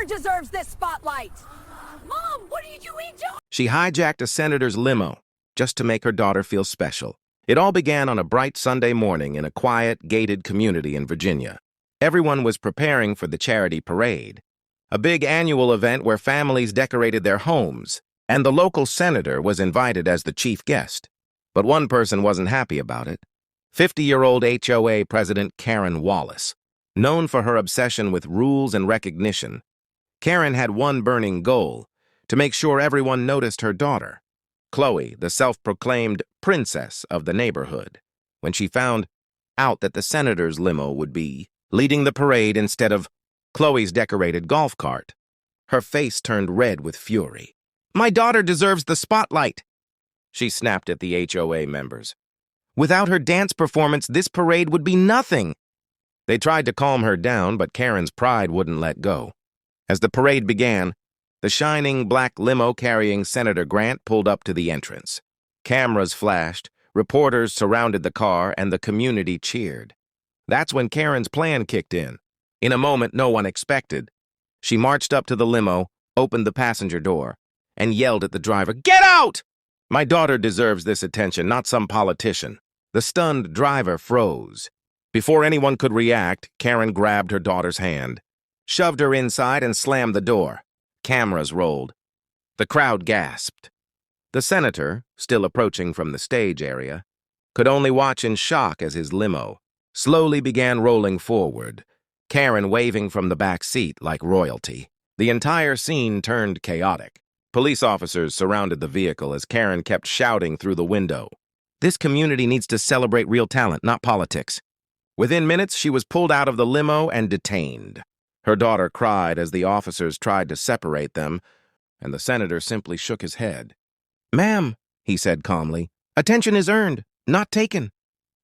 deserves this spotlight! Mom, what are you doing? She hijacked a senator's limo just to make her daughter feel special. It all began on a bright Sunday morning in a quiet, gated community in Virginia. Everyone was preparing for the charity parade, a big annual event where families decorated their homes, and the local senator was invited as the chief guest. But one person wasn't happy about it. 50-year-old HOA President Karen Wallace. Known for her obsession with rules and recognition, Karen had one burning goal: to make sure everyone noticed her daughter, Chloe, the self-proclaimed princess of the neighborhood. When she found out that the senator's limo would be leading the parade instead of Chloe's decorated golf cart, her face turned red with fury. "My daughter deserves the spotlight," she snapped at the HOA members. "Without her dance performance, this parade would be nothing." They tried to calm her down, but Karen's pride wouldn't let go. As the parade began, the shining black limo carrying Senator Grant pulled up to the entrance. Cameras flashed, reporters surrounded the car, and the community cheered. That's when Karen's plan kicked in. In a moment no one expected, she marched up to the limo, opened the passenger door, and yelled at the driver, "Get out! My daughter deserves this attention, not some politician." The stunned driver froze. Before anyone could react, Karen grabbed her daughter's hand, shoved her inside, and slammed the door. Cameras rolled. The crowd gasped. The senator, still approaching from the stage area, could only watch in shock as his limo slowly began rolling forward, Karen waving from the back seat like royalty. The entire scene turned chaotic. Police officers surrounded the vehicle as Karen kept shouting through the window, "This community needs to celebrate real talent, not politics." Within minutes, she was pulled out of the limo and detained. Her daughter cried as the officers tried to separate them, and the senator simply shook his head. "Ma'am," he said calmly, "attention is earned, not taken."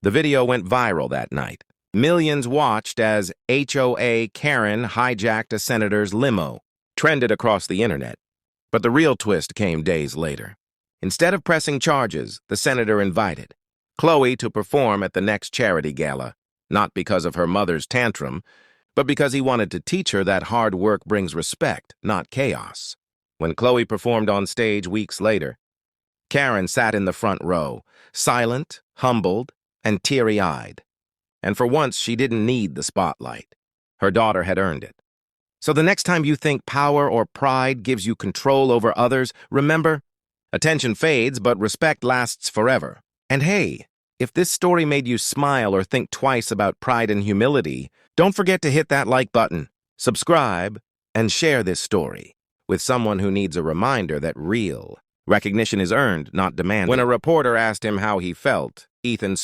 The video went viral that night. Millions watched as HOA Karen hijacked a senator's limo, trended across the internet. But the real twist came days later. Instead of pressing charges, the senator invited Chloe to perform at the next charity gala, not because of her mother's tantrum, but because he wanted to teach her that hard work brings respect, not chaos. When Chloe performed on stage weeks later, Karen sat in the front row, silent, humbled, and teary-eyed. And for once, she didn't need the spotlight. Her daughter had earned it. So the next time you think power or pride gives you control over others, remember, attention fades, but respect lasts forever. And hey, if this story made you smile or think twice about pride and humility, don't forget to hit that like button, subscribe, and share this story with someone who needs a reminder that real recognition is earned, not demanded. When a reporter asked him how he felt, Ethan smiled.